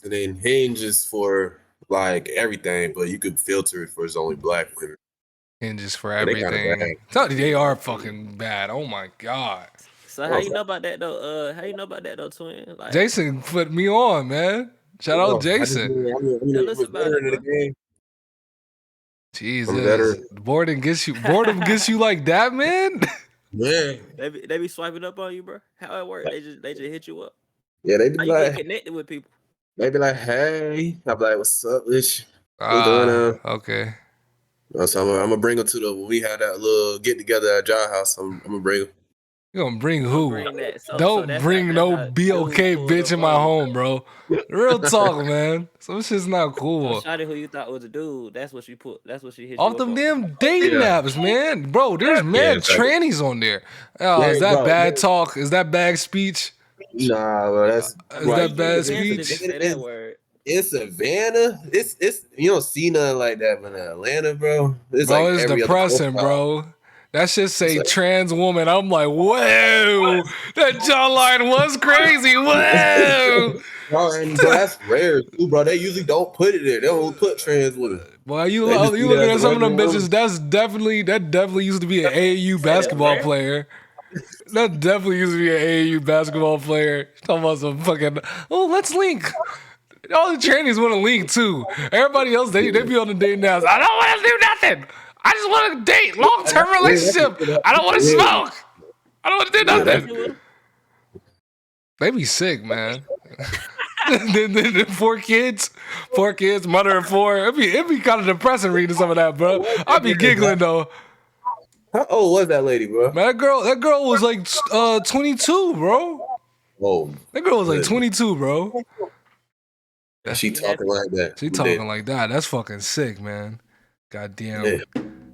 and then Hinge is for like everything, but you could filter it for it's only black women. Hinges for But they kinda everything. bad. They are fucking bad. Oh my god. So how you know about that though? How you know about that though, twin? Like, Jason put me on, man. Shout out Jason. tell us about it, bro. Jesus, boredom gets you like that, man. Yeah, they be swiping up on you, bro. How it work? They just hit you up. Yeah, they be How like, you get connected with people. They be like, hey, I be like, what's up, bitch? What's going on? Okay. So I'm gonna bring her to when we had that little get together at Jar House. I'm gonna bring her. You gonna bring who? Bring that. Don't bring no BOK bitch in my home, bro. Real talk, man. Some shit's not cool. Shawty who you thought was a dude, that's what she put. That's what she hit off you them damn dating apps, man. Bro, there's mad trannies on there. Oh, is that bad talk? Is that bad speech? Nah, bro, that's is that bad speech? It's Savannah. It's you don't see nothing like that in Atlanta, bro. It's depressing, bro. That shit say trans woman. I'm like, whoa, that jawline was crazy. Whoa. Bro, and that's rare too, bro. They usually don't put it there. They don't put trans women. Well, you looking at some of them bitches. That definitely used to be an AAU basketball player. That definitely used to be an AAU basketball player. Talking about some fucking, let's link. All the trannies want to link too. Everybody else, they be on the dating apps. I don't want to do nothing. I just want to date, long-term relationship. I don't want to smoke. I don't want to do nothing. They be sick, man. Then 4 kids, mother of 4. It'd be kind of depressing reading some of that, bro. I'd be giggling though. How old was that lady, bro? Man, that girl was like 22, bro. Whoa. That girl was like 22, bro. She talking like that. She talking like that. That's fucking sick, man. Goddamn. Yeah.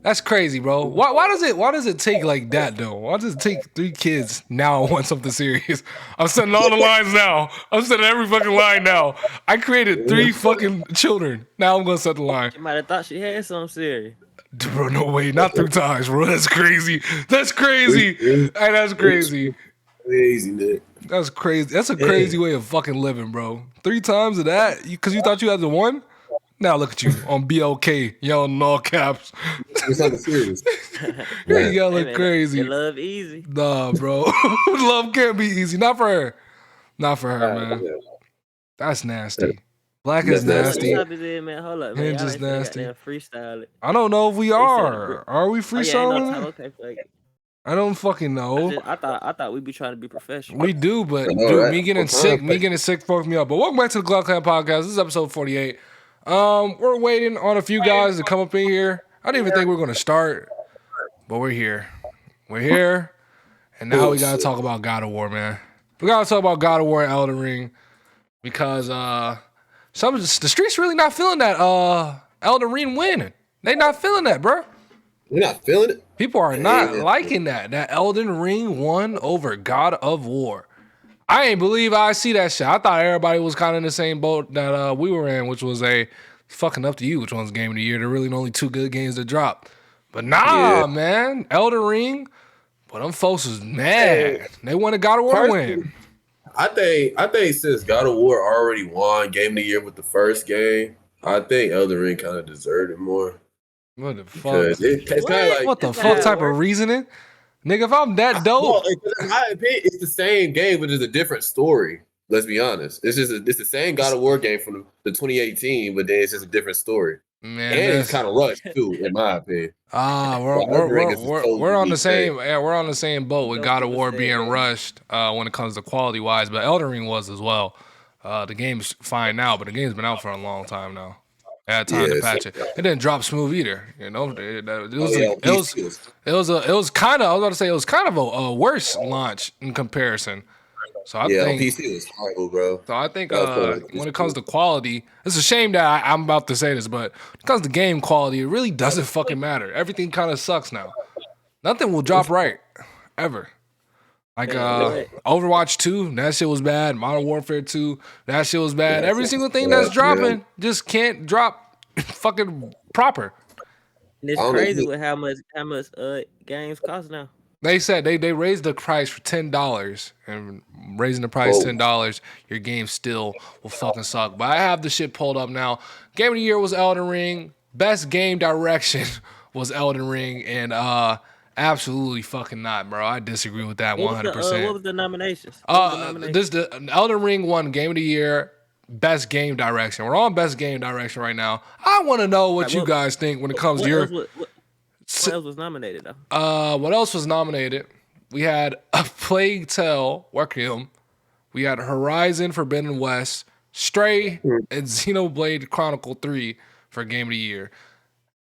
That's crazy, bro. Why does it take like that though? Why does it take 3 kids now I want something serious? I'm setting all the lines now. I'm setting every fucking line now. I created 3 fucking children. Now I'm gonna set the line. She might have thought she had something serious. Bro, no way. Not 3 times, bro. That's crazy. That's crazy. Hey, that's crazy. Crazy, Nick. That's crazy. That's a crazy way of fucking living, bro. 3 times of that? Because you thought you had the one? Now look at you on BOK, yelling in all caps. It's not serious. You're yelling crazy. Love easy. Nah, bro. Love can't be easy. Not for her. Not for her, man. That's nasty. Black is nasty. Hold up, man. Hinge is nasty. Freestyle it. I don't know if we are. Are we freestyling? I don't fucking know. I thought we'd be trying to be professional. We do, but dude, me getting sick fucked me up. But welcome back to the Glock Clan Podcast. This is episode 48. We're waiting on a few guys to come up in here. I didn't even think we were gonna start, but we're here. We're here, and now we gotta talk about God of War, man. We gotta talk about God of War and Elden Ring because the streets really not feeling that Elden Ring win. They not feeling that, bro. They're not feeling it. People are not liking that Elden Ring won over God of War. I ain't believe I see that shit. I thought everybody was kind of in the same boat that we were in, which was fucking up to you which one's game of the year. There are really only 2 good games to drop. But man. Elden Ring, but them folks was mad. They wanted God of War to win. I think since God of War already won game of the year with the first game, I think Elden Ring kind of deserved it more. What the fuck? It's kind of like what the fuck type of reasoning? Nigga, if I'm that dope. In my opinion, it's the same game, but it's a different story. Let's be honest. It's the same God of War game from the 2018, but then it's just a different story. Man, and it's kind of rushed too, in my opinion. We're on the same. Yeah, we're on the same boat with God of War being rushed when it comes to quality wise, but Elden Ring was as well. The game's fine now, but the game's been out for a long time now. I had time to patch it. It didn't drop smooth either. You know, it was kind of a worse launch in comparison. So I think PC was horrible, bro. So I think when it comes to quality, it's a shame that I'm about to say this, but when it comes to game quality, it really doesn't fucking matter. Everything kind of sucks now. Nothing will drop right ever. Like Overwatch 2, that shit was bad. Modern Warfare 2, that shit was bad. Every single thing that's dropping just can't drop fucking proper. And it's crazy with how much games cost now. They said they raised the price for $10, and raising the price $10, your game still will fucking suck. But I have the shit pulled up now. Game of the year was Elden Ring. Best game direction was Elden Ring, and absolutely fucking not, bro. I disagree with that 100%. What was the nominations? The Elden Ring won Game of the Year, Best Game Direction. We're on Best Game Direction right now. I want to know what you guys think when it comes to your. What else was nominated though? What else was nominated? We had A Plague Tale, Requiem. We had Horizon Forbidden West, Stray, and Xenoblade Chronicle 3 for Game of the Year.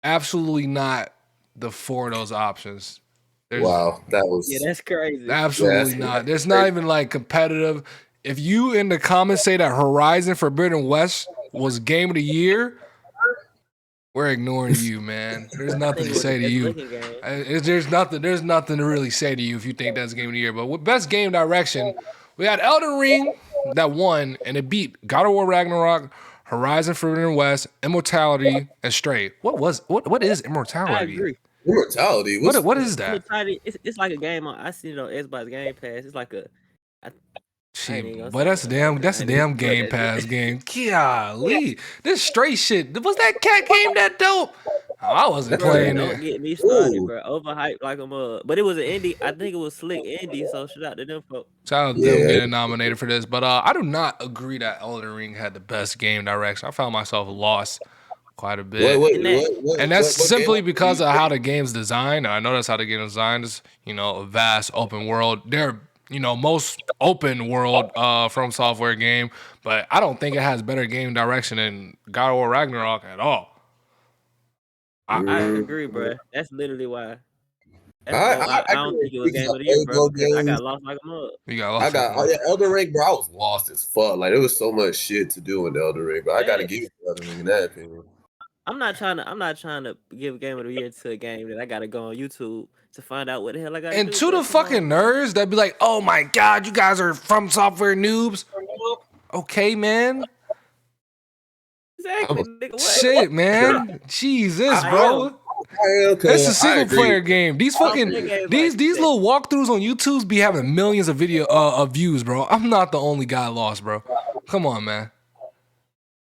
Absolutely not the four of those options. Wow, that's crazy. Absolutely not. There's not even like competitive. If you in the comments say that Horizon Forbidden West was Game of the Year, we're ignoring you, man. There's nothing to say to you. There's nothing to really say to you if you think that's Game of the Year. But with Best Game Direction, we had Elden Ring that won, and it beat God of War Ragnarok, Horizon Forbidden West, Immortality, and Stray. What is Immortality? I agree. Immortality. What is that? Immortality, it's like a game I seen it on Xbox Game Pass. It's like a. But that's a damn Game Pass game. Golly, this Stray shit. Was that cat game that dope? I wasn't playing it. Don't get me started, bro. Overhyped like I'm but it was an indie. I think it was slick indie. So shout out to them folks. Shout out to them getting nominated for this. But I do not agree that Elden Ring had the best game direction. I found myself lost quite a bit. And that's simply because of how the game's designed. I know that's how the game is designed. It's, a vast open world. They're most open world From Software game, but I don't think it has better game direction than God of War Ragnarok at all. I agree, bro. That's literally why. I don't think it was Game of the Year, bro. I got lost like a mug. Elden Ring, bro. I was lost as fuck. Like, there was so much shit to do in the Elden Ring, but I gotta give it to Elden Ring in that opinion. I'm not trying to give Game of the Year to a game that I gotta go on YouTube to find out what the hell I got. And to the fucking nerds that be like, "Oh my god, you guys are From Software noobs." Okay, man. Exactly, nigga. What? Shit, man. Jesus, bro. It's a single player game. These fucking these little walkthroughs on YouTube be having millions of views, bro. I'm not the only guy lost, bro. Come on, man.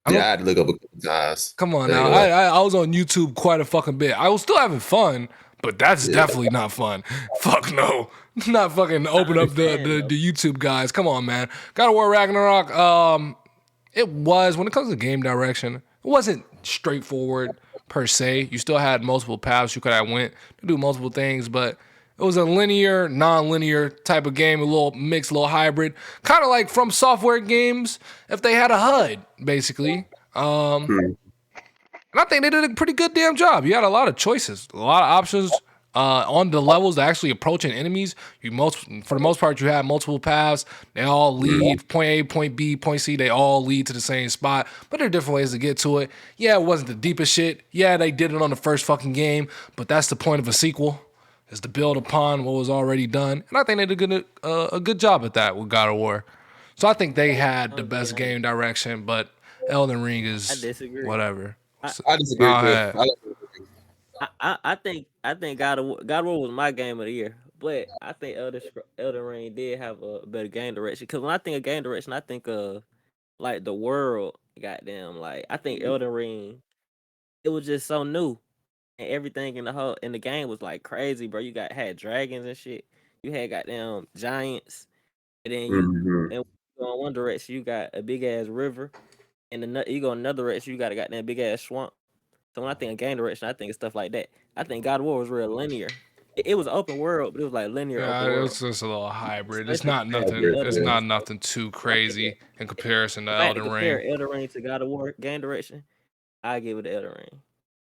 I had to look up a couple times. Come on now. I was on YouTube quite a fucking bit. I was still having fun, but that's definitely not fun. Fuck no. Not fucking open up the YouTube guys. Come on, man. God of War Ragnarok, it was, when it comes to game direction, it wasn't straightforward per se. You still had multiple paths you could have went to do multiple things, but it was a linear, non-linear type of game, a little mixed, a little hybrid. Kind of like From Software games if they had a HUD, basically. And I think they did a pretty good damn job. You had a lot of choices, a lot of options on the levels that actually approaching enemies. For the most part, you have multiple paths. They all lead point A, point B, point C. They all lead to the same spot, but there are different ways to get to it. Yeah, it wasn't the deepest shit. Yeah, they did it on the first fucking game, but that's the point of a sequel, is to build upon what was already done. And I think they did a good job at that with God of War. So I think they had the best game direction, but Elden Ring is whatever. I disagree. I think God of War was my game of the year, but I think Elden Ring did have a better game direction. Because when I think of game direction, I think of like the world. Goddamn, like I think Elden Ring, it was just so new, and everything in the game was like crazy, bro. You had dragons and shit. You had goddamn giants, and then you go in one direction, you got a big ass river, and you go in another direction, you got a goddamn big ass swamp. So when I think of game direction, I think of stuff like that. I think God of War was real linear. It was open world, but it was like linear. Yeah, it was just a little hybrid. It's not nothing. It's not nothing too crazy in comparison to Elden Ring. Elden Ring to God of War game direction, I give it to Elden Ring.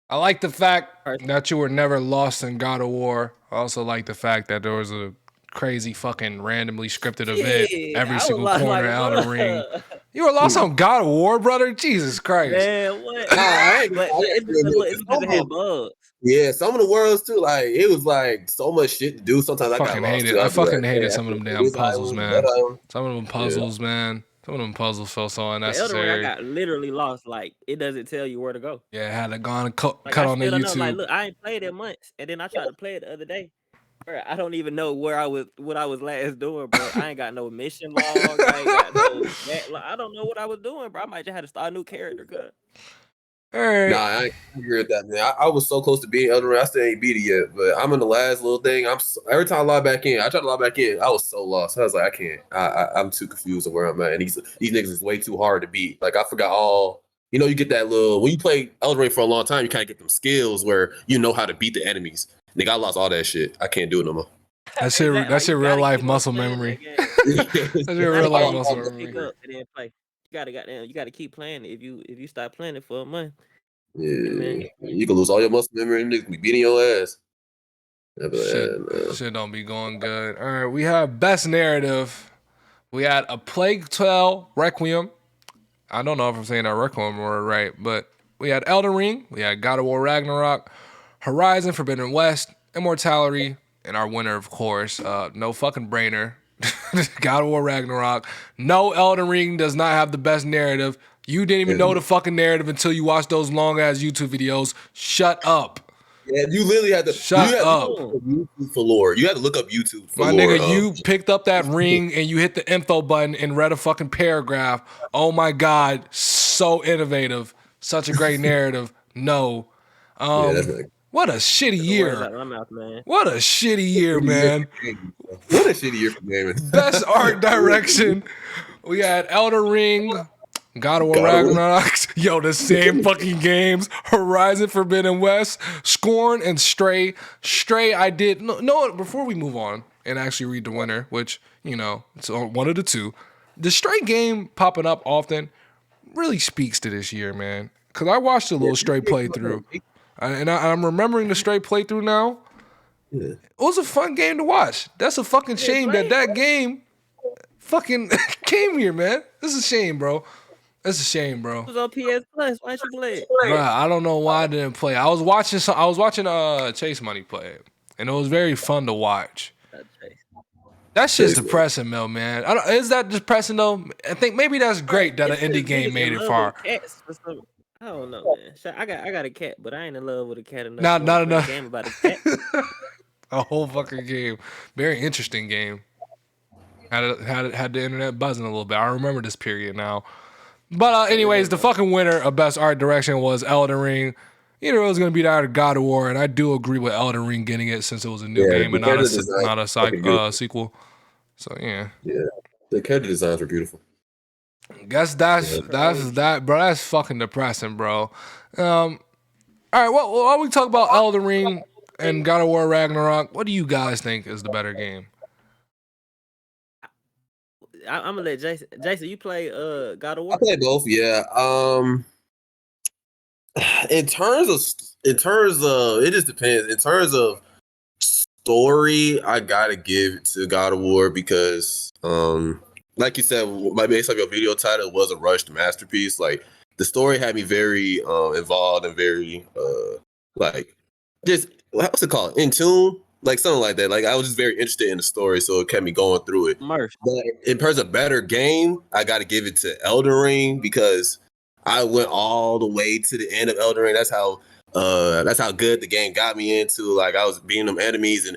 I like the fact that you were never lost in God of War. I also like the fact that there was a crazy fucking randomly scripted event every single corner of Elden Ring. You were lost on God of War, brother? Jesus Christ. Man, what? It's had bugs. Yeah, some of the worlds too. Like, it was like so much shit to do. Sometimes I fucking hated. I fucking hated some of them damn puzzles, man. Some of them puzzles, man. Some of them puzzles felt so unnecessary. I got literally lost. Like, it doesn't tell you where to go. Yeah, I had to go and cut on the YouTube. Like, look, I ain't played it months, and then I tried to play it the other day. Bro, I don't even know what I was last doing, bro. I ain't got no mission log. I ain't got no I don't know what I was doing, bro. I might just have to start a new character, cuz. All right. Nah, I ain't agree with that, man. I was so close to beating Elden Ring. I still ain't beat it yet, but I'm in the last little thing. Every time I log back in, I try to log back in. I was so lost. I was like, I can't. I'm too confused of where I'm at, and these niggas is way too hard to beat. Like I forgot all. You know, you get that little when you play Elden Ring for a long time, you kind of get them skills where you know how to beat the enemies. Nigga, I lost all that shit. I can't do it no more. That shit real life muscle memory. That's your real life muscle memory. Pick up and then play. You gotta keep playing it. If you stop playing it for a month. Yeah, you can lose all your muscle memory and niggas be beating your ass. Shit don't be going good. All right, we have best narrative. We had A Plague Tale Requiem. I don't know if I'm saying that Requiem word right, but we had Elden Ring. We had God of War Ragnarok, Horizon Forbidden West, Immortality, and our winner, of course, no fucking brainer, God of War Ragnarok. No, Elden Ring does not have the best narrative. You didn't even know the fucking narrative until you watched those long ass YouTube videos. Shut up. Yeah, you literally had to shut up. YouTube for lore. You had to look up YouTube for my lore. Nigga, you picked up that ring and you hit the info button and read a fucking paragraph. Oh my God, so innovative. Such a great narrative. No. What a shitty year. What a shitty year, man. What a shitty year for gaming. Best art direction. We had Elden Ring, God of War Ragnarok. Yo, the same fucking games. Horizon Forbidden West, Scorn, and Stray. Stray, I did. No, before we move on and actually read the winner, which, you know, it's one of the two. The Stray game popping up often really speaks to this year, man. Because I watched a little Stray playthrough. And I'm remembering the Stray playthrough now. Yeah. It was a fun game to watch. That's a fucking shame that game fucking came here, man. This is a shame, bro. That's a shame, bro. It was on PS Plus. Why didn't you play it? Bruh, I don't know why I didn't play. I was watching Chase Money play it, and it was very fun to watch. That shit's depressing, though, man. Is that depressing though? I think maybe that's great that an indie game made it far. I don't know, man. I got a cat, but I ain't in love with a cat enough. Not enough. Game about a cat. A whole fucking game. Very interesting game. Had the internet buzzing a little bit. I remember this period now. But anyways, the fucking winner of best art direction was Elden Ring. Either it was going to be either God of War, and I do agree with Elden Ring getting it since it was a new game and not a sequel. So yeah. Yeah, the character designs are beautiful. Guess that's that, bro. That's fucking depressing, bro. All right, well, while we talk about Elden Ring and God of War Ragnarok, what do you guys think is the better game? I'm gonna let Jason. Jason, you play God of War? I play both. Yeah. In terms of, it just depends. In terms of story, I gotta give it to God of War because, like you said, based off your video title, was a rushed masterpiece. Like the story had me very involved and very like just what's it called, in tune. Like something like that. Like I was just very interested in the story, so it kept me going through it. But in terms of better game, I got to give it to Elden Ring because I went all the way to the end of Elden Ring. That's how good the game got me into. Like I was beating them enemies, and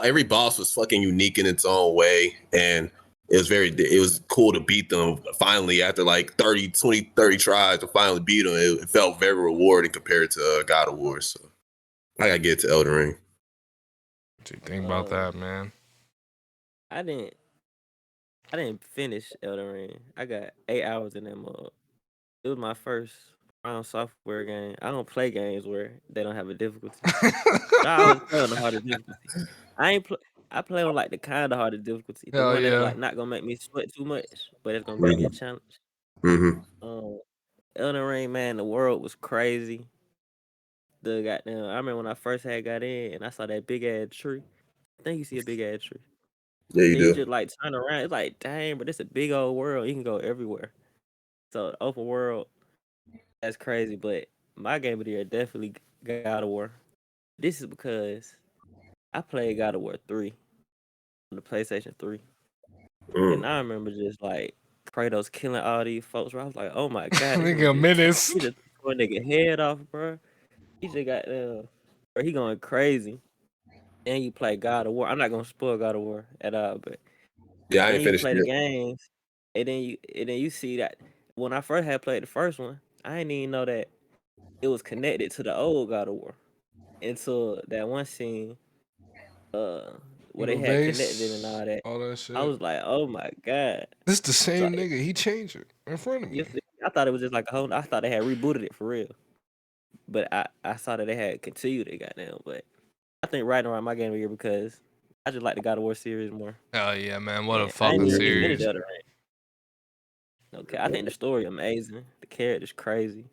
every boss was fucking unique in its own way, and it was cool to beat them finally after like 30 tries to finally beat them. It felt very rewarding compared to God of War. So I gotta get to Elden Ring. What do you think about that, man? I didn't finish Elden Ring. I got 8 hours in that mode. It was my first round software game. I don't play games where they don't have a difficulty. I always play on the hardest difficulty. I play on like the kind of hardest difficulty. The one that's like not gonna make me sweat too much, but it's gonna give me a challenge. Elden Ring, man, the world was crazy. I remember when I first got in and I saw that big ass tree. I think you see a big ass tree. Yeah, you do. You just like turn around. It's like, dang, but it's a big old world. You can go everywhere. So open world, that's crazy. But my game of the year definitely God of War. This is because I played God of War 3 on the PlayStation 3. And I remember just like Kratos killing all these folks. Where I was like, oh my God. Nigga, a menace. He just tore a nigga head off, bro. He just got bro, he going crazy. and you play God of War. I'm not gonna spoil God of War at all, but Yeah, I then ain't you finished play the it. games, and then you see that when I first had played the first one, I didn't even know that it was connected to the old God of War until that one scene where they The had connected and all base, that. all that I shit. was like, oh my god. This the So same nigga. He changed it in front of me. I thought it was just like a whole. I thought they had rebooted it for real, but I saw that they had continued it. Goddamn, but I think Ragnarok my game of the year because I just like the God of War series more. Oh yeah, man. What a And I ain't fucking even finished series. the other one. Okay, I think the story amazing. The character's crazy.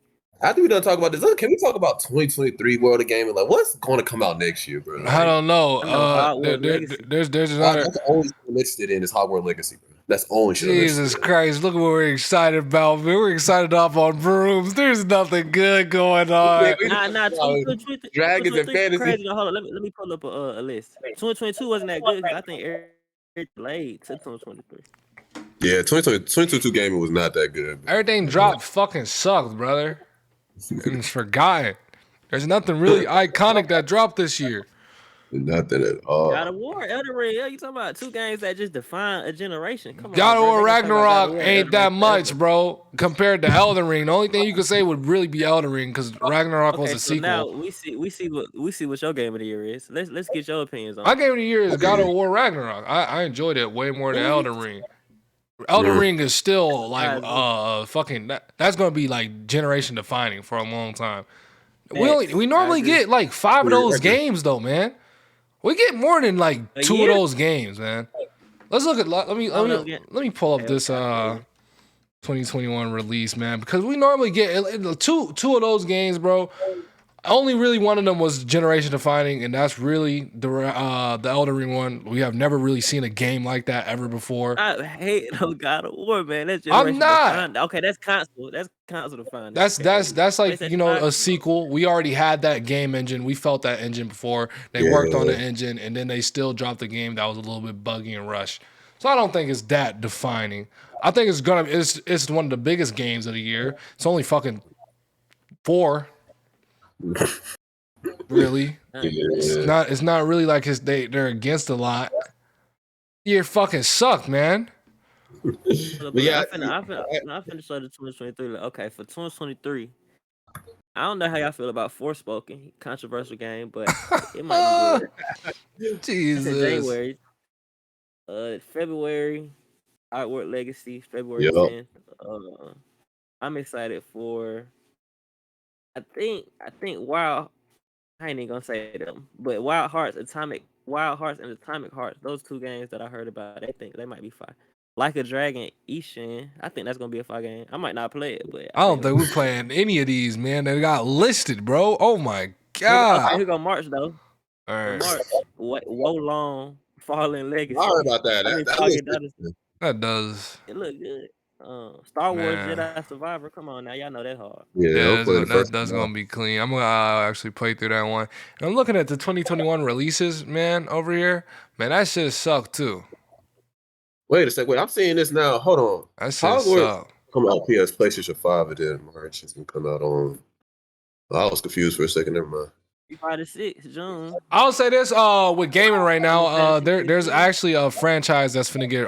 After we done talk about this, can we talk about 2023 World of Gaming? Like, what's going to come out next year, bro? I don't know. I know Hogwarts Legacy. There's another. That's the only thing I'm interested in is Hogwarts Legacy, bro. That's the only shit I'm Jesus interested in. Christ! Look what we're excited about, man. We're excited off on brooms. There's nothing good going on. Nah. 2023 Dragons and fantasy. crazy. Hold on, let me pull up a list. 2022 wasn't that good because I think it delayed to 2023. Yeah, 2022 gaming was not that good. Everything dropped fucking sucked, brother. And it's forgotten. There's nothing really iconic that dropped this year. Nothing at all. God of War, Elden Ring. You talking about two games that just define a generation? Come on, God of bro. War They gonna talk about God Ragnarok of War, ain't Elden that Ring much, forever. bro, compared to Elden Ring. The only thing you could say would really be Elden Ring because Ragnarok was Okay, a so now sequel. we see what your game of the year is. Let's get your opinions on My it. game of the year is God of War Ragnarok. I enjoyed it way more than Elden Ring. Elden Ring is still like fucking that's gonna be like generation defining for a long time. We normally get like 5 of those games though, man. We get more than like A 2 year? of those games, man. Let's look at let me pull up this 2021 release, man, because we normally get two of those games, bro. Only really one of them was generation defining, and that's really the Elden Ring one. We have never really seen a game like that ever before. I hate no God of War, man. That's I'm generation not. defined. Okay, that's console. That's console defined. That's like, you know, a PlayStation 5. sequel. We already had that game engine. We felt that engine before. They worked on the engine, and then they still dropped the game that was a little bit buggy and rushed. So I don't think it's that defining. I think it's one of the biggest games of the year. It's only fucking 4. Really? It's not really like they're against a lot. Year fucking sucked, man. But yeah, I finished the 2023. Like, okay, for 2023, I don't know how y'all feel about Forspoken, controversial game, but it might be good. Jesus. January, February, Artwork Legacy, February 10th. I'm excited for. I think Wild. I ain't even gonna say them, but Wild Hearts and Atomic Hearts. Those 2 games that I heard about, I think they might be fire. Like a Dragon, Ishin. I think that's gonna be a fire game. I might not play it, but I don't think we're playing any of these, man. They got listed, bro. Oh my god. Okay, here go March though. All right. March, Wolong, Fallen Legacy. I heard about that. That does. It look good. Star Wars Jedi Survivor. Come on now, y'all know that hard. Yeah, that's gonna be clean. I'm gonna actually play through that one. And I'm looking at the 2021 releases, man, over here. Man, that shit sucked too. Wait a sec. Wait, I'm seeing this now. Hold on. That shit sucked. Come out PS PlayStation 5 and then March. It's gonna come out on. I was confused for a second. Never mind. 5 to 6 June. I'll say this with gaming right now. There's actually a franchise that's finna get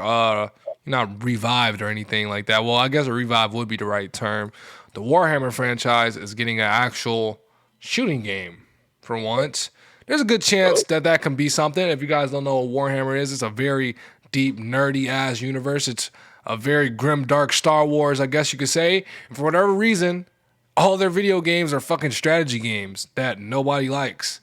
not revived or anything like that. Well, I guess a revive would be the right term. The Warhammer franchise is getting an actual shooting game for once. There's a good chance that can be something. If you guys don't know what Warhammer is, it's a very deep, nerdy ass universe. It's a very grim, dark Star Wars, I guess you could say. And for whatever reason, all their video games are fucking strategy games that nobody likes.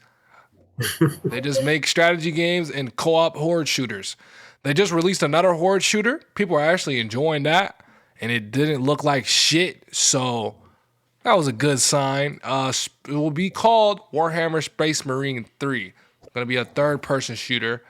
They just make strategy games and co-op horde shooters. They just released another horde shooter. People are actually enjoying that, and it didn't look like shit. So that was a good sign. It will be called Warhammer Space Marine 3. It's gonna be a third-person shooter.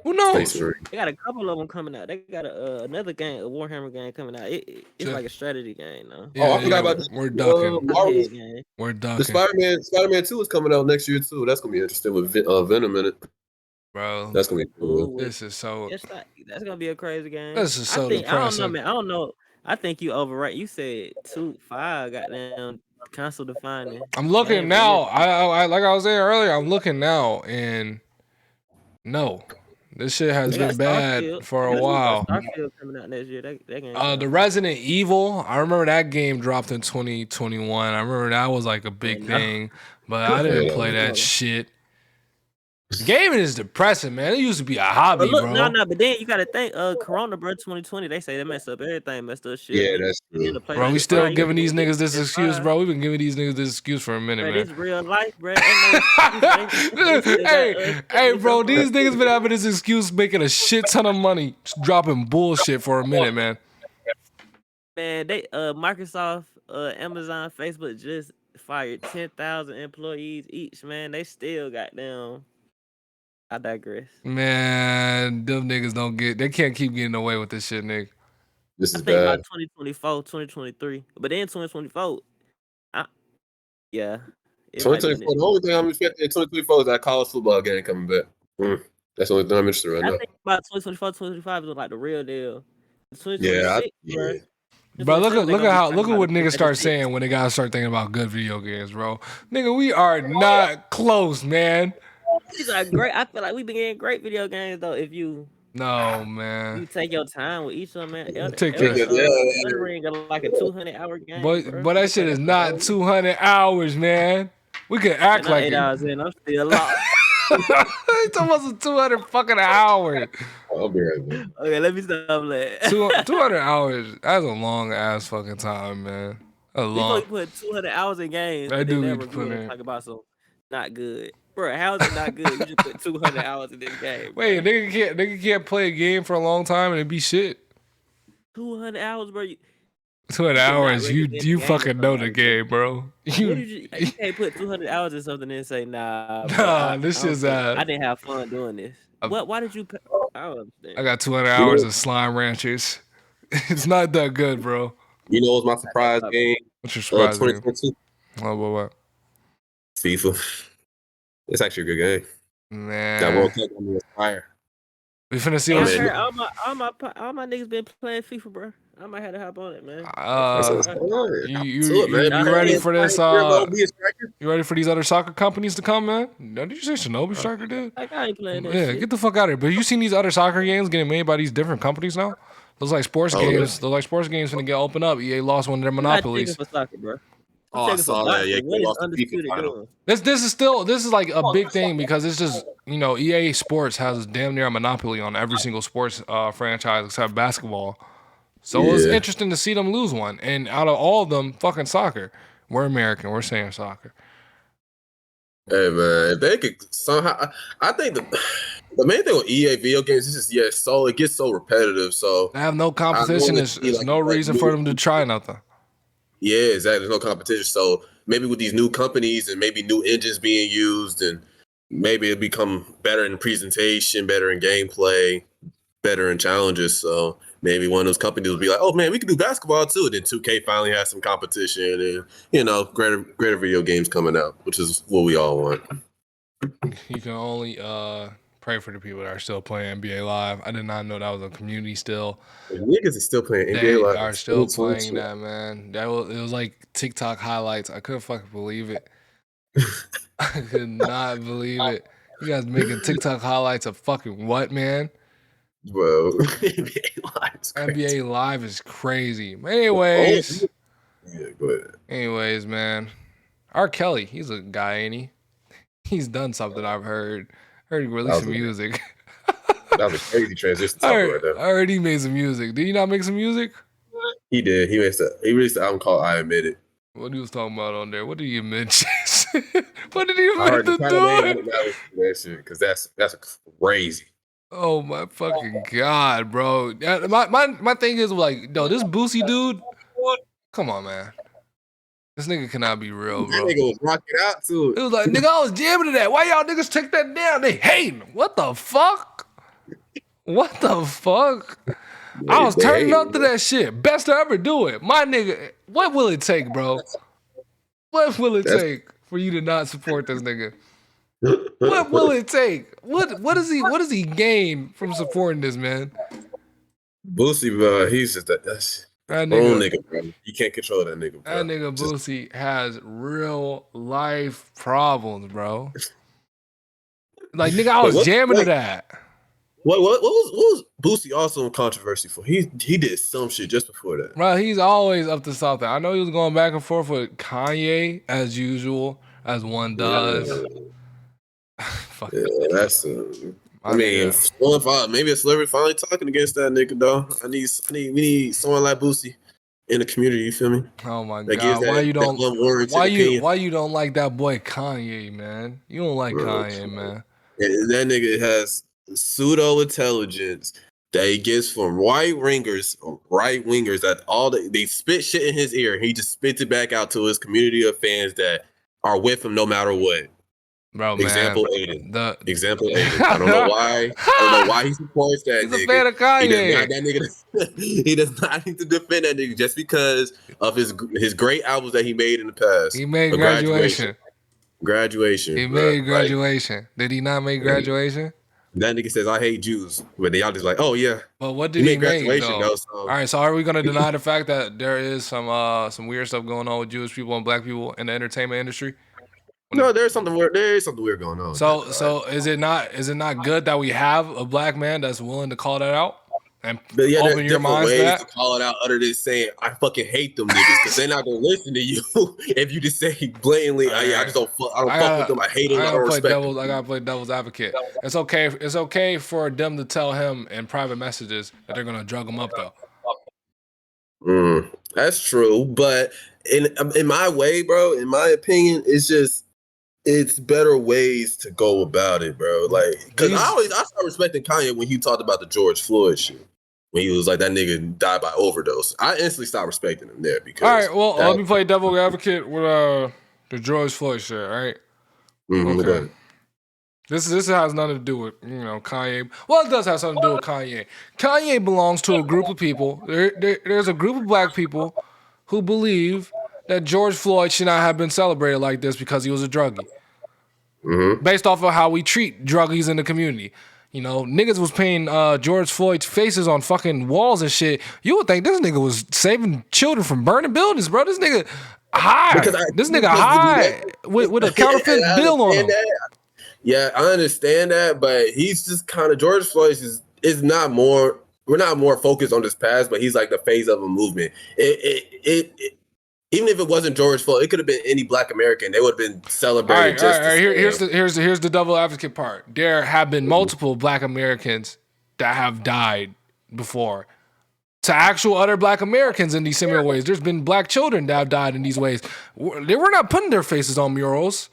Who knows? They got a couple of them coming out. They got another game, a Warhammer game coming out. It's like a strategy game, though. Yeah, I forgot about we're ducking. We're ducking. The Spider-Man 2 is coming out next year too. That's gonna be interesting with Venom in it. Bro, that's gonna be cool. This is so. That's gonna be a crazy game. This is so depressing. I don't know, man. I don't know. I think you overrate. You said 5 goddamn console defining. I'm looking game now. for I like I was saying earlier. I'm looking now, and no, this shit has They got been bad Starfield. for a Got while. Starfield coming out next year. That game sounds The fun. Resident Evil, I remember that game dropped in 2021. I remember that was like a big Man, no. thing, but I didn't Yeah. play that shit. Gaming is depressing, man. It used to be a hobby, But look, bro. but then you gotta think, Corona, bro, 2020. They say they messed up everything, messed up shit. Yeah, that's In true. the Bro, we PlayStation still 5, you gotta giving these think niggas this PS5. excuse, bro. We've been giving these niggas this excuse for a minute, Bro, man. this real life, bro. Ain't no excuse. Hey, bro, these niggas been having this excuse making a shit ton of money, just dropping bullshit for a minute, man. Man, they Microsoft, Amazon, Facebook just fired 10,000 employees each. Man, they still got them. I digress. Man, them niggas they can't keep getting away with this shit, nigga. This I is think bad. about 2024, 2023. But then 2024, yeah. It might be 2024. The only thing I'm expecting in 2024 is that college football game coming back. That's the only thing I'm interested in right I now. think about 2024, 2025 is like the real deal. Yeah, 2026, bro. Bro, look at what niggas start 36. saying when they gotta start thinking about good video games, bro. Nigga, we are not close, man. These are great. I feel like we've been getting great video games though. If you take your time with each of them, man. Elden Ring got like a 200-hour game, but that shit is not 200 hours, man. We could act like 8 hours in. I'm still lost. It's almost 200 fucking hours. I'll be right back. Okay, let me stop that. 200 hours. That's a long ass fucking time, man. Before you put 200 hours in games, I and do then need to put in. talk about some not good. Bro, how is it not good? You just put 200 hours in this game. Wait, nigga can't play a game for a long time and it be shit. 200 hours, bro. 200 hours, you fucking know the game, bro. You can't put 200 hours in something and say, nah. This is I didn't have fun doing this. Why did you? I don't understand. I got 200 hours of Slime Ranchers. It's not that good, bro. You know what's my surprise game? What's your surprise game? 2022? What? FIFA. It's actually a good game. Man. That World Cup was fire. We finna see what's all my niggas been playing FIFA, bro. I might have to hop on it, man. You ready for this? You ready for these other soccer companies to come, man? Did you say Shinobi Striker, dude? Like, I ain't playing that shit. Get the fuck out of here. But you seen these other soccer games getting made by these different companies now? Those like sports games. Those like sports games finna get opened up. EA lost one of their monopolies. For soccer, bro. I saw that. Yeah, what is Undisputed doing? This is like a big thing because it's just, EA Sports has damn near a monopoly on every single sports franchise except basketball. So it was interesting to see them lose one. And out of all of them, fucking soccer. We're American. We're saying soccer. Hey man, if they could somehow, I think the main thing with EA video games is just it gets so repetitive. So they have no competition. There's no reason for them to try nothing. Yeah, exactly. There's no competition. So maybe with these new companies and maybe new engines being used, and maybe it'll become better in presentation, better in gameplay, better in challenges. So maybe one of those companies will be like, oh man, we can do basketball too. And then 2K finally has some competition and, greater video games coming out, which is what we all want. You can only pray for the people that are still playing NBA Live. I did not know that was a community still. Niggas are still playing NBA Live. They are still playing that, man. It was like TikTok highlights. I couldn't fucking believe it. I could not believe it. You guys making TikTok highlights of fucking what, man? Bro, NBA Live is crazy. Anyways. Yeah, go ahead. Anyways, man. R. Kelly, he's a guy, ain't he? He's done something I've heard. Heard he released some music. That was a crazy transition. I heard he made some music. Did he not make some music? He did. He released an album called I Admit It. What he was talking about on there? What did he mention? What did he admit to doing? That shit, because that's crazy. Oh my fucking god, bro! My thing is like, this Boosie dude. Come on, man. This nigga cannot be real, bro. That nigga was rocking out to it. It was like, nigga, I was jamming to that. Why y'all niggas take that down? They hating. What the fuck? What the fuck? I was turning up to that shit. Best to ever do it. My nigga, what will it take, bro? What will it take for you to not support this nigga? What will it take? What does he gain from supporting this man? Boosie, bro, he's just That Own nigga, nigga, bro. You can't control that nigga, bro. that nigga Boosie has real life problems, bro. Like, nigga, I was jamming to that. What was Boosie also in controversy for? He did some shit just before that. Bro, he's always up to something. I know he was going back and forth with Kanye as usual, as one does. Yeah, that's. I mean, maybe a celebrity finally talking against that nigga though. We need someone like Boosie in the community. You feel me? Oh my that gives god! Why you don't? Why you don't like that boy Kanye, man? You don't like Kanye, man. And that nigga has pseudo intelligence that he gets from right wingers that they spit shit in his ear. He just spits it back out to his community of fans that are with him no matter what. Bro, Example man. Aiden. Example Aiden. I don't know why. I don't know why he supports that He's nigga. A fan of Kanye. He does not need to defend that nigga just because of his great albums that he made in the past. He made Graduation. Graduation. He made Graduation. Like, did he not make Graduation? That nigga says I hate Jews, but y'all just like, oh yeah. Well, what did he make though? So. All right, so are we gonna deny the fact that there is some weird stuff going on with Jewish people and black people in the entertainment industry? No, there's something weird. There is something weird going on. So is it not good that we have a black man that's willing to call that out and open your minds ways that? To call it out other than saying I fucking hate them niggas because they're not gonna listen to you if you just say blatantly, I just don't fuck with them. I hate them. I don't respect them. I gotta play devil's advocate. It's okay for them to tell him in private messages that they're gonna drug him up though. That's true, but in my way, bro, in my opinion, it's better ways to go about it, bro. Like, because I started respecting Kanye when he talked about the George Floyd shit. When he was like, that nigga died by overdose. I instantly stopped respecting him there because. All right, well, let me play devil's advocate with the George Floyd shit. All right. Okay. This has nothing to do with Kanye. Well, it does have something to do with Kanye. Kanye belongs to a group of people. There's a group of black people who believe that George Floyd should not have been celebrated like this because he was a druggie. Based off of how we treat druggies in the community. You know, niggas was painting George Floyd's faces on fucking walls and shit. You would think this nigga was saving children from burning buildings, bro. This nigga high. With a counterfeit bill on him. Yeah, I understand that, but he's just kind of George Floyd is not more. We're not more focused on this past, but he's like the phase of a movement. Even if it wasn't George Floyd, it could have been any Black American. They would have been celebrating. All right. Here's the double advocate part. There have been multiple Black Americans that have died before. To actual other Black Americans in these similar ways. There's been Black children that have died in these ways. We're not putting their faces on murals.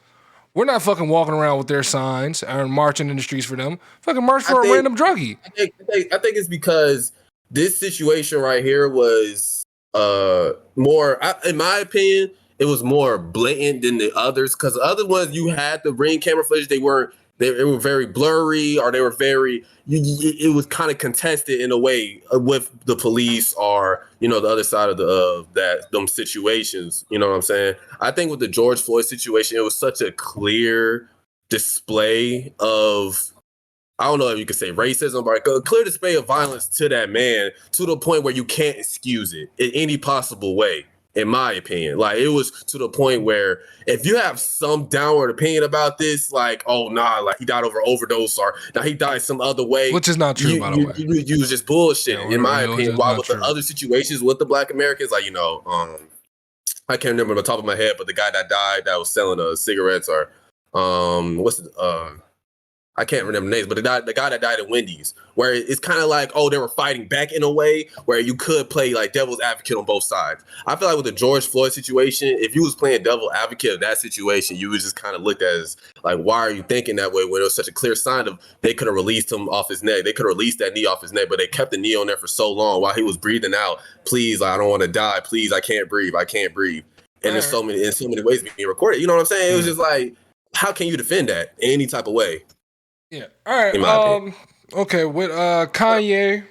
We're not fucking walking around with their signs and marching in the streets for them. Fucking march for a random druggie. I think it's because this situation right here was more, in my opinion, it was more blatant than the others. Because the other ones, you had the ring camera footage, they were very blurry, or they were it was kind of contested in a way with the police or the other side of them situations. You know what I'm saying? I think with the George Floyd situation, it was such a clear display of, I don't know if you could say racism, but a clear display of violence to that man to the point where you can't excuse it in any possible way, in my opinion. Like, it was to the point where if you have some downward opinion about this, like, oh, nah, like he died over overdose or now he died some other way. Which is not true, by the way. You was just bullshitting, in my opinion. While with the other situations with the Black Americans, like, I can't remember on the top of my head, but the guy that died that was selling cigarettes or I can't remember names, but the guy that died at Wendy's, where it's kind of like, oh, they were fighting back in a way where you could play like devil's advocate on both sides. I feel like with the George Floyd situation, if you was playing devil advocate of that situation, you was just kind of looked at as like, why are you thinking that way when it was such a clear sign of they could have released him off his neck. They could have released that knee off his neck, but they kept the knee on there for so long while he was breathing out. Please, I don't want to die. Please, I can't breathe. And there's so many ways being recorded. You know what I'm saying? It was just like, how can you defend that in any type of way? Yeah. All right. Okay. With Kanye,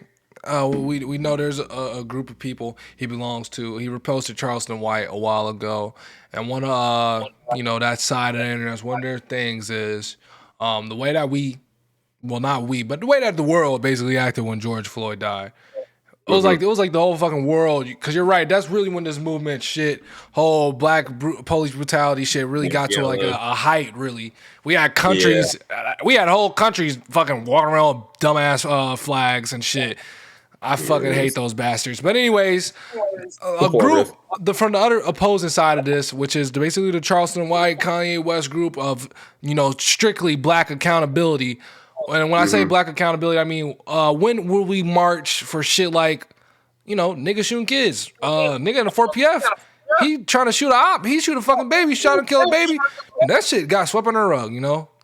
we know there's a group of people he belongs to. He reposted Charleston White a while ago, and one of that side of the internet. One of their things is the way that the way that the world basically acted when George Floyd died. It was like the whole fucking world. Because you're right. That's really when this movement shit, whole black police brutality shit, really got to like a height. Really, we had countries, we had whole countries fucking walking around with dumbass flags and shit. I fucking hate those bastards. But anyways, a group from the other opposing side of this, which is basically the Charleston White, Kanye West group of strictly black accountability. And when I say black accountability, I mean, when will we march for shit like, niggas shooting kids? Nigga in the 4PF, he trying to shoot a op. He shoot a fucking baby, shot and kill a baby. And that shit got swept under the rug,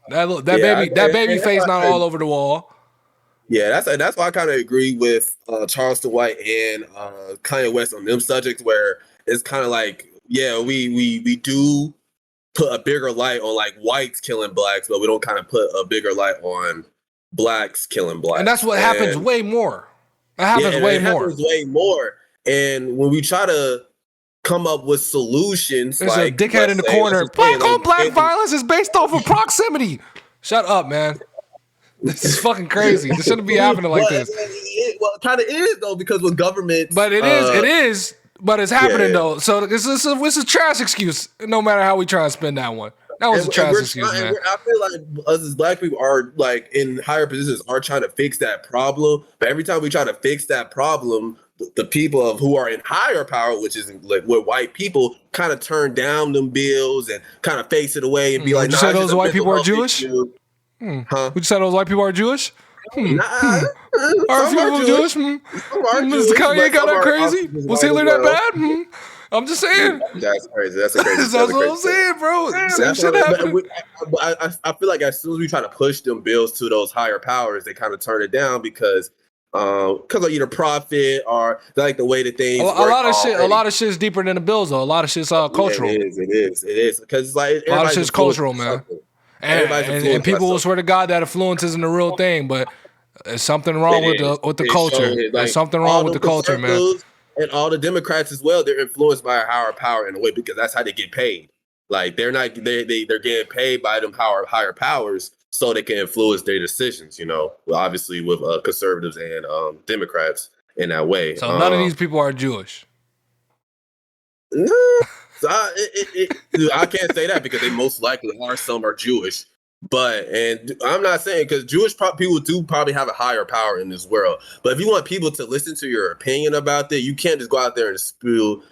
That baby face not all over the wall. Yeah, that's why I kind of agree with Charleston White and Kanye West on them subjects, where it's kind of like, we do put a bigger light on like whites killing blacks, but we don't kind of put a bigger light on blacks killing blacks. And that's what happens way more. It happens way more. And when we try to come up with solutions, there's a dickhead in the corner. Black on black violence is based off of proximity. Shut up, man. This is fucking crazy. This shouldn't be happening like this. It kind of is though, because with government, but it is. But it's happening though, so it's a trash excuse. No matter how we try to spin that one, that was a trash excuse, man. I feel like us as black people are like in higher positions are trying to fix that problem, but every time we try to fix that problem, the people who are in higher power, which is like with white people, kind of turn down them bills and kind of face it away and be like, "Would you say those white people are Jewish? Would you say those white people are Jewish? Nah, are a few of them Jewish? Mr. Kanye got that crazy? Was Hitler that bad? I'm just saying. That's crazy. That's a crazy. That's what I'm saying, bro. Same shit happened. I feel like as soon as we try to push them bills to those higher powers, they kind of turn it down because of either profit or like the way that things. A lot of shit's deeper than the bills though. A lot of shit's cultural. It is because like a lot of shit's cultural, man. And people will swear to God that affluence isn't a real thing, but there's something wrong with the culture. There's something wrong with the culture, man. And all the Democrats as well, they're influenced by a higher power in a way because that's how they get paid. Like they're getting paid by them higher powers so they can influence their decisions. Well, obviously with conservatives and Democrats in that way. So none of these people are Jewish. No. So I can't say that because they most likely are. Some are Jewish, and I'm not saying because Jewish people do probably have a higher power in this world. But if you want people to listen to your opinion about that, you can't just go out there and spew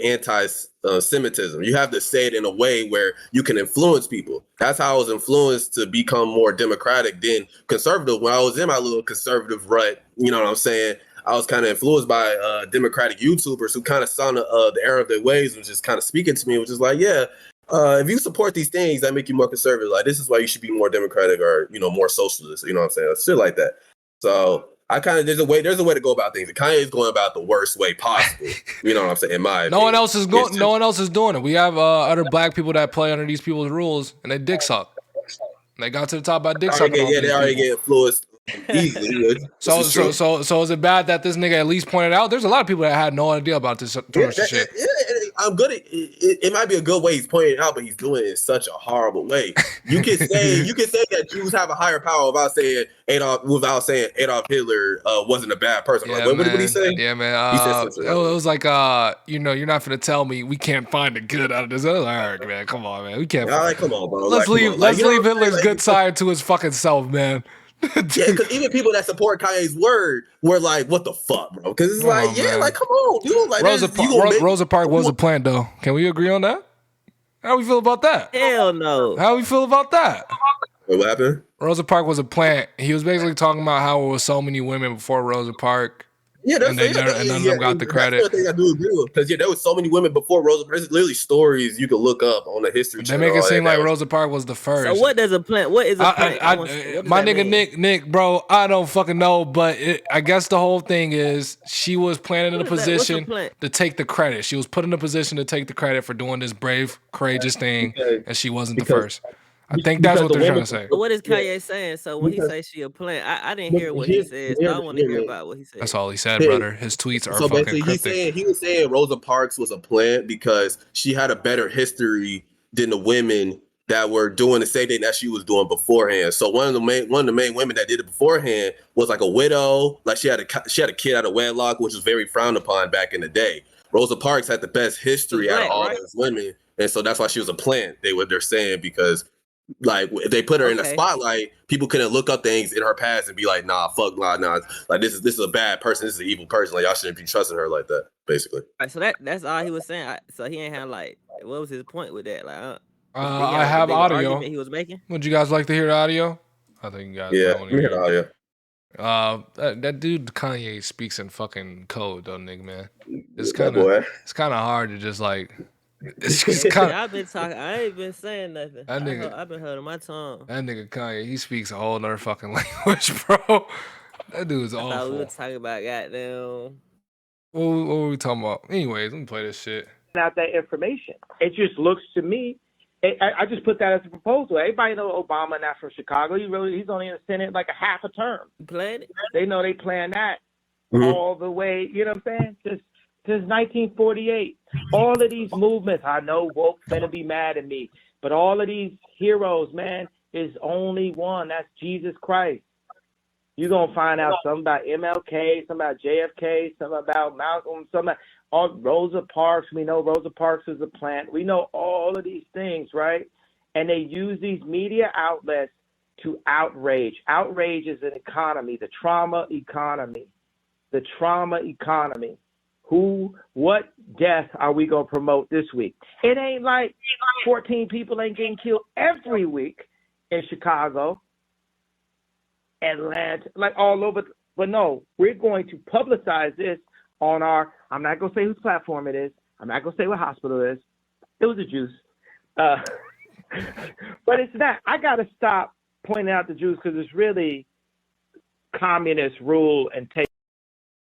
anti-Semitism. You have to say it in a way where you can influence people. That's how I was influenced to become more democratic than conservative. When I was in my little conservative rut, you know what I'm saying? I was kind of influenced by Democratic YouTubers who kind of saw the error of their ways and just kind of speaking to me, which is like, if you support these things that make you more conservative, like this is why you should be more democratic or more socialist. You know what I'm saying? Shit like that. So I kind of there's a way to go about things. And Kanye is going about the worst way possible. You know what I'm saying? In my opinion. No one else is doing it. We have other black people that play under these people's rules, and they dick suck. They got to the top by dick sucking. They already get influenced. Easily. So is it bad that this nigga at least pointed out? There's a lot of people that had no idea about this shit. I'm good. It might be a good way he's pointing it out, but he's doing it in such a horrible way. You can say that Jews have a higher power without saying Adolf Hitler wasn't a bad person. Yeah, like, what did he say? Yeah, man. It was like you're not gonna tell me we can't find the good out of this. All right, man. Come on, man. We can't. Come on, bro. Let's leave Hitler's good side to his fucking self, man. Because even people that support Kanye's word were like, "What the fuck, bro?" Because it's like, man. Like, come on, dude. Like, Rosa Parks was a plant, though. Can we agree on that? How we feel about that? Hell no. How we feel about that? Wait, what happened? Rosa Parks was a plant. He was basically talking about how it was so many women before Rosa Parks. Yeah, none of them got the credit. That's one thing I do agree with because there was so many women before Rosa. There's literally stories you could look up on the history channel. They make it seem like Rosa Parks was the first. So what does a plant? What is a plant? My nigga Nick, bro, I don't fucking know, but I guess the whole thing is she was planted in a position to take the credit. She was put in a position to take the credit for doing this brave, courageous thing, and she wasn't the first. I think that's what they're trying to say. But what is Kanye saying? So when he say she a plant, I didn't hear what he said. So I want to hear about what he said. That's all he said, brother. His tweets are fucking cryptic. He was saying Rosa Parks was a plant because she had a better history than the women that were doing the same thing that she was doing beforehand. So one of the main women that did it beforehand was like a widow, like she had a kid out of wedlock, which was very frowned upon back in the day. Rosa Parks had the best history out of all those women, and so that's why she was a plant. They're saying because like if they put her in the spotlight, people couldn't look up things in her past and be like, nah, fuck, nah, like this is a bad person, this is an evil person, like y'all shouldn't be trusting her like that, basically. Right, so that's all he was saying. So he ain't have like, what was his point with that? Like, I have audio. He was making. Would you guys like to hear the audio? I think you guys. Yeah, let me hear the audio. That dude Kanye speaks in fucking code, though, nigga, man. It's kind of hard to just like. It's kind of. I've been talking. I ain't been saying nothing. That nigga, I've been holding my tongue. That nigga Kanye, he speaks a whole nother fucking language, bro. That dude's awful. I thought we were talking about goddamn. What were we talking about? Anyways, let me play this shit. Out that information. It just looks to me. I just put that as a proposal. Everybody know Obama not from Chicago. He's only in the Senate like a half a term. Playing it. They know they plan that all the way. You know what I'm saying? Since 1948. All of these movements. I know woke finna be mad at me, but all of these heroes, man, is only one. That's Jesus Christ. You're gonna find out something about MLK, something about JFK, something about Malcolm, something about Rosa Parks. We know Rosa Parks is a plant. We know all of these things, right? And they use these media outlets to outrage. Outrage is an economy, the trauma economy. The trauma economy. What death are we gonna promote this week? It ain't like 14 people ain't getting killed every week in Chicago, Atlanta, like all over. But no, we're going to publicize this on our, I'm not going to say whose platform it is. I'm not going to say what hospital it is. It was a juice. But it's not. I got to stop pointing out the juice because it's really communist rule and take.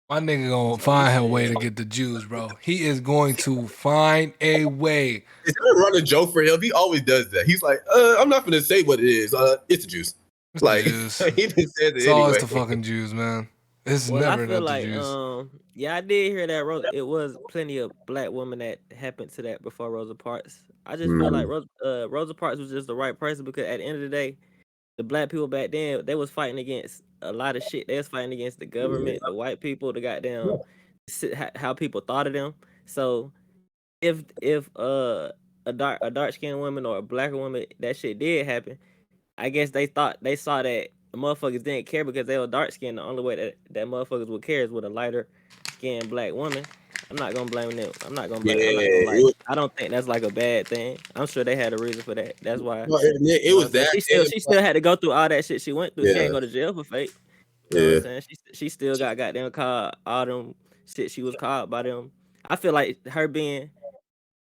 My nigga gonna find a way to get the Jews, bro. He is going to find a way. It's gonna run a joke for him. He always does that. He's like, I'm not gonna say what it is. It's the juice. It's like Jews. He just says it it's anyway. always the fucking Jews, man. It's never not the Jews. Yeah, I did hear that. It was plenty of black women that happened to that before Rosa Parks. I just feel like Rosa Parks was just the right person because at the end of the day, the black people back then, they was fighting against a lot of shit. They was fighting against the government, the white people, the goddamn how people thought of them. So if a dark skinned woman or a black woman, that shit did happen, I guess they saw that motherfuckers didn't care because they were dark skinned. The only way that motherfuckers would care is with a lighter skinned black woman. I'm not gonna blame them. I'm not gonna blame them. I don't think that's like a bad thing. I'm sure they had a reason for that. That's why it was that. She still had to go through all that shit she went through. She ain't go to jail for fake. You know what I'm saying? She still got goddamn called all them shit she was called by them. I feel like her being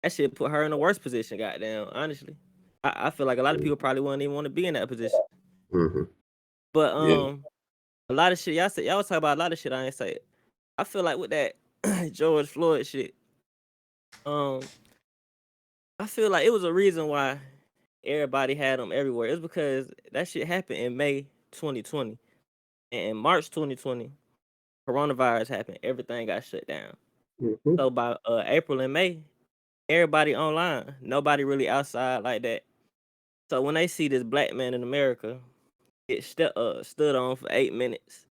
that shit put her in a worse position, goddamn, honestly. I feel like a lot of people probably wouldn't even want to be in that position. But a lot of shit y'all was talking about a lot of shit I ain't say. I feel like with that George Floyd shit, I feel like it was a reason why everybody had them everywhere. It's because that shit happened in May 2020. And in March 2020, coronavirus happened. Everything got shut down. So by April and May, everybody online. Nobody really outside like that. So when they see this black man in America get stood on for 8 minutes,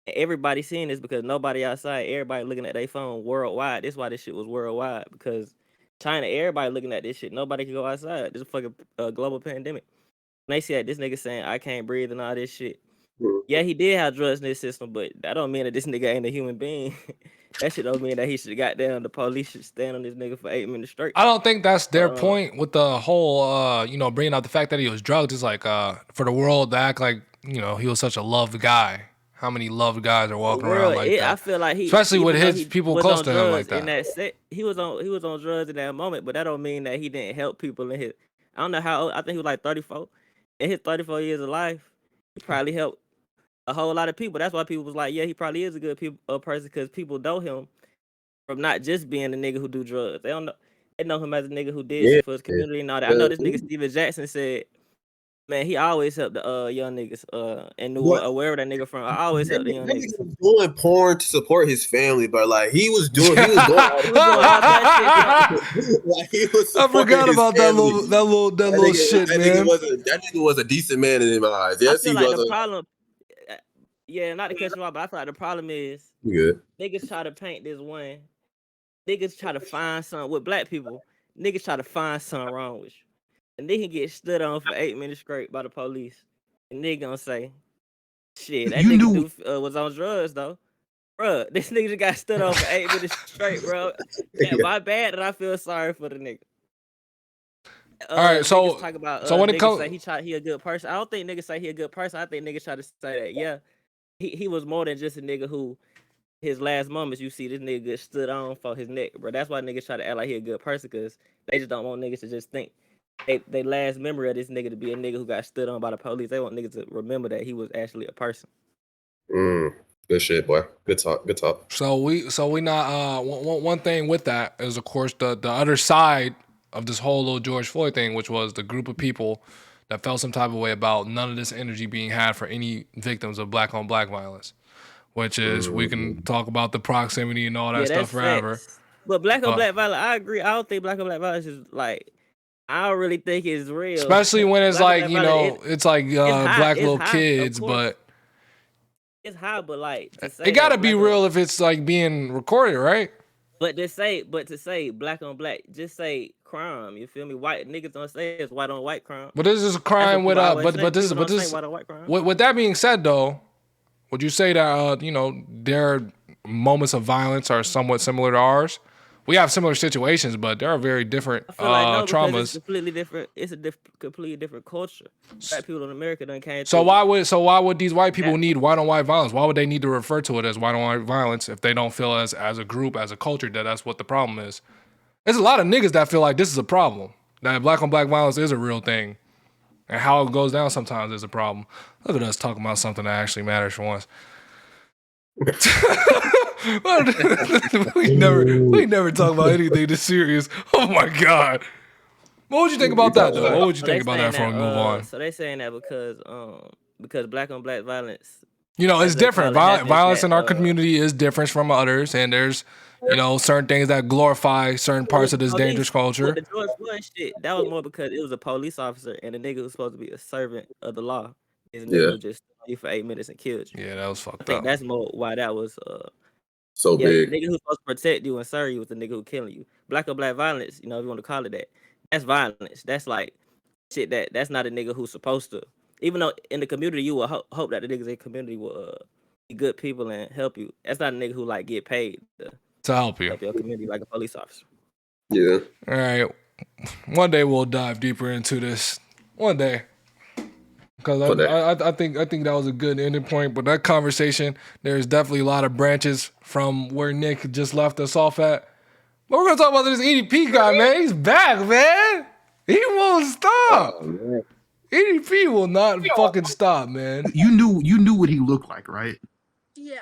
and everybody seeing this because nobody outside, everybody looking at their phone worldwide. That's why this shit was worldwide, because China, everybody looking at this shit. Nobody can go outside. This is a fucking global pandemic. And they see that this nigga saying, I can't breathe and all this shit. Yeah, he did have drugs in his system, but that don't mean that this nigga ain't a human being. That shit don't mean that he should have got down. The police should stand on this nigga for 8 minutes straight. I don't think that's their point with the whole, bringing out the fact that he was drugged. It's like for the world to act like, he was such a loved guy. How many loved guys are walking around like that? I feel like especially with his people close to him like that. In that he was on drugs in that moment, but that don't mean that he didn't help people in his. I don't know how old. I think he was like 34. In his 34 years of life, he probably helped a whole lot of people. That's why people was like, yeah, he probably is a good person, because people know him from not just being a nigga who do drugs. They know him as a nigga who did shit for his community and all that. I know this nigga Steven Jackson said Man, he always helped the young niggas and knew What? wherever that nigga from. I always helped the young That niggas. nigga was doing porn to support his family, but like he was doing all He was doing all that shit. like he was I supporting forgot his about family. that little shit, man. That nigga was a decent man in my eyes. I Yes, feel he like was the a problem, yeah, not to catch him off, but I feel like the problem is good. niggas try to paint this one. Niggas try to find something with black people. Niggas try to find something wrong with you. And they can get stood on for 8 minutes straight by the police. And they gonna say, shit, that nigga was on drugs though. Bruh, this nigga just got stood on for 8 minutes straight, bro. Yeah, my bad that I feel sorry for the nigga. All right, so niggas talk about so when it niggas comes, say he a good person. I don't think niggas say he a good person. I think niggas try to say that, yeah, he was more than just a nigga who his last moments you see this nigga stood on for his neck, bro. That's why niggas try to act like he a good person, because they just don't want niggas to just think they last memory of this nigga to be a nigga who got stood on by the police. They want niggas to remember that he was actually a person. Good shit, boy. Good talk. Good talk. so we not one thing with that is of course the other side of this whole little George Floyd thing, which was the group of people that felt some type of way about none of this energy being had for any victims of black on black violence. Which is we can talk about the proximity and all that stuff forever. Facts. But black on black violence, I agree. I don't think black on black violence is like, I don't really think it's real. Especially when it's black like, you know, it's like black little high, kids, but it's high, but like to say it gotta be real if it's like being recorded, right? But to say black on black, just say crime. You feel me? White niggas don't say it's white on white crime. But this is a crime with but this white on white crime. With that being said though, would you say that you know, their moments of violence are somewhat similar to ours? We have similar situations, but there are very different I feel like no, traumas. It's completely different. It's a completely different culture. Black people in America done came. So why would these white people need white on white violence? Why would they need to refer to it as white on white violence if they don't feel as a group, as a culture, that's what the problem is? There's a lot of niggas that feel like this is a problem, that black on black violence is a real thing, and how it goes down sometimes is a problem. Look at us talking about something that actually matters for once. we never talk about anything this serious. Oh my god. What would you think about that though? What would you think about that before we move on? So they saying that because black on black violence, you know, it's different. Violence in our community is different from others, and there's, you know, certain things that glorify certain parts of this dangerous culture. The George Floyd shit, that was more because it was a police officer and a nigga who's supposed to be a servant of the law is a nigga who just stood you for 8 minutes and killed you. Yeah, that was fucked up. I think that's more why that was so big. The nigga who's supposed to protect you and serve you was the nigga who killing you. Black on black violence, you know, if you want to call it that, that's violence. That's like shit that's not a nigga who's supposed to. Even though in the community you will hope that the niggas in the community will be good people and help you. That's not a nigga who like get paid to help you. Help your community like a police officer. Yeah. All right. One day we'll dive deeper into this. One day. Because I think that was a good ending point. But that conversation, there's definitely a lot of branches from where Nick just left us off at. But we're gonna talk about this EDP guy, man. He's back, man. He won't stop. Oh, EDP will not fucking stop, man. You knew what he looked like, right? Yeah.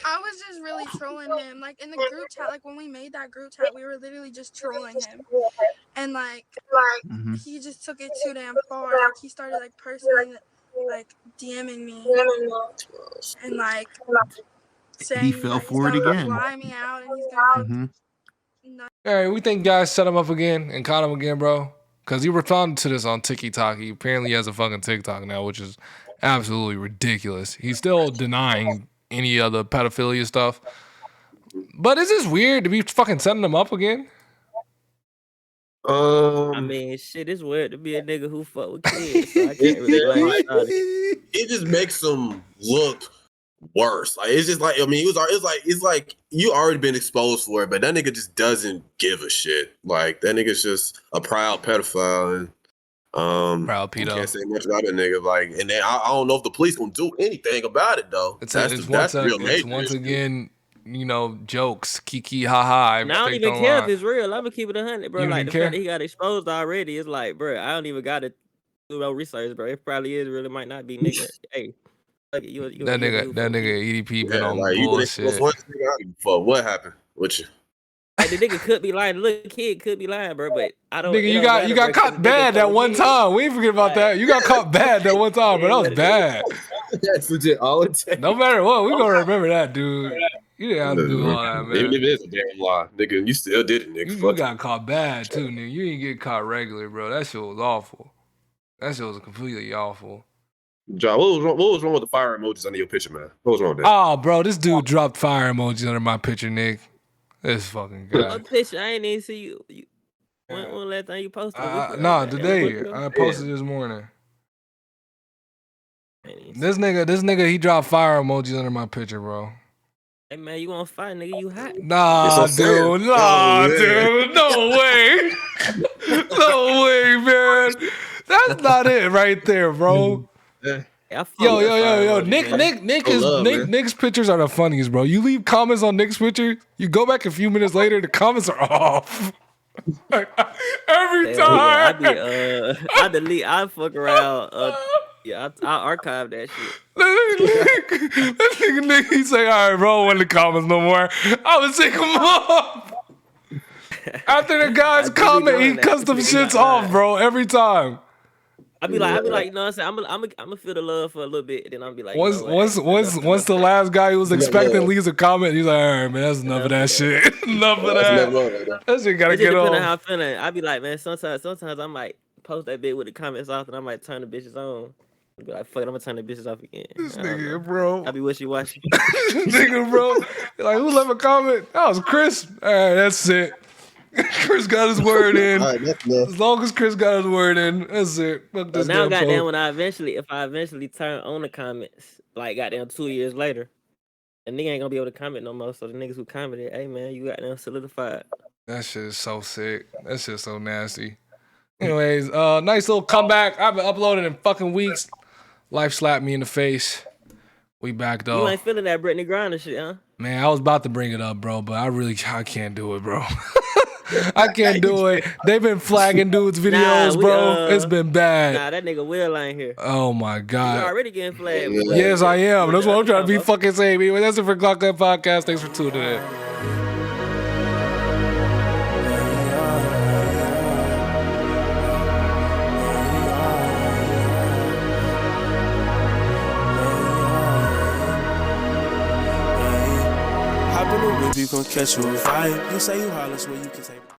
I was just really trolling him. Like in the group chat, like when we made that group chat, we were literally just trolling him. And like he just took it too damn far. Like he started like personally like DMing me and like saying he fell for it again. Fly me out and he's gonna All right, we think guys set him up again and caught him again, bro. Because he responded to this on TikTok. He apparently has a fucking TikTok now, which is absolutely ridiculous. He's still denying any of the pedophilia stuff. But is this weird to be fucking setting him up again? I mean, shit, it's weird to be a nigga who fuck with kids. So I can't really blame it just makes him look worse. Like it's just like, I mean, it's like you already been exposed for it, but that nigga just doesn't give a shit. Like that nigga's just a proud pedophile and proud pedo. Can't say much about that nigga. Like, and then I don't know if the police gonna do anything about it though. It's once again, you know, jokes, kiki, haha. I don't even care if it's real. I'm gonna keep it 100, bro. Like the fact that he got exposed already, it's like, bro, I don't even gotta do no research, bro. It probably is real. It might not be, nigga. Hey, that nigga EDP been on bullshit. For what happened with you? Like the nigga could be lying, the little kid could be lying, bro. But I don't. Nigga, you got caught bad that one time. We ain't forget about that. You got caught bad that one time, bro. That was bad. That's legit all it takes. No matter what, we gonna remember that, dude. You didn't have to do all that, man. Even if it is a damn lie, nigga, you still did it, nigga. You got caught bad too, nigga. You didn't get caught regular, bro. That shit was awful. That shit was completely awful. John, what was wrong with the fire emojis under your picture, man? What was wrong with that? Oh, bro, this dude dropped fire emojis under my picture, Nick. This fucking guy. Picture, I ain't even see you. When last time you posted? Nah, today. I posted this morning. This nigga, he dropped fire emojis under my picture, bro. Hey man, you want to fight, nigga? You hot? Nah, dude. Nah, dude. No way. No way, man. That's not it right there, bro. Yo. Nick's pictures are the funniest, bro. You leave comments on Nick's picture, you go back a few minutes later, the comments are off. Every time. I delete. I fuck around. I archive that shit. That nigga Nick, he say, all right, bro, in the comments no more. I would take him off. After the guy's comment, he custom shits off, bro, every time. I be like, you know what I'm saying? I'm gonna feel the love for a little bit, then I'll be like, once the last guy who was expecting leaves a comment, he's like, all right, man, that's enough of that shit. Enough of that. That shit gotta get off. How I'm feeling. I be like, man, sometimes I might post that bit with the comments off, and I might turn the bitches on. I'll be like, fuck it, I'm gonna turn the bitches off again. This nigga, bro. I be wishy-washy. Nigga, bro. Like, who left a comment? That was Chris. All right, that's it. Chris got his word in. As long as Chris got his word in, that's it. Fuck this now, goddamn, if I eventually turn on the comments, like goddamn 2 years later, the nigga ain't gonna be able to comment no more. So the niggas who commented, hey man, you goddamn solidified. That shit is so sick. That shit so nasty. Anyways, nice little comeback. I've been uploading in fucking weeks. Life slapped me in the face. We back though. You ain't feeling that Brittany Griner shit, huh? Man, I was about to bring it up, bro, but I can't do it, bro. I can't do it. They've been flagging dudes' videos, bro. It's been bad. Nah, that nigga Will ain't here. Oh my god. You already getting flagged. Yes, I am. That's what I'm trying to be fucking saying. Anyway, that's it for Glock Gun Podcast. Thanks for tuning in. You gon' catch you a vibe. You say you holler, where you can take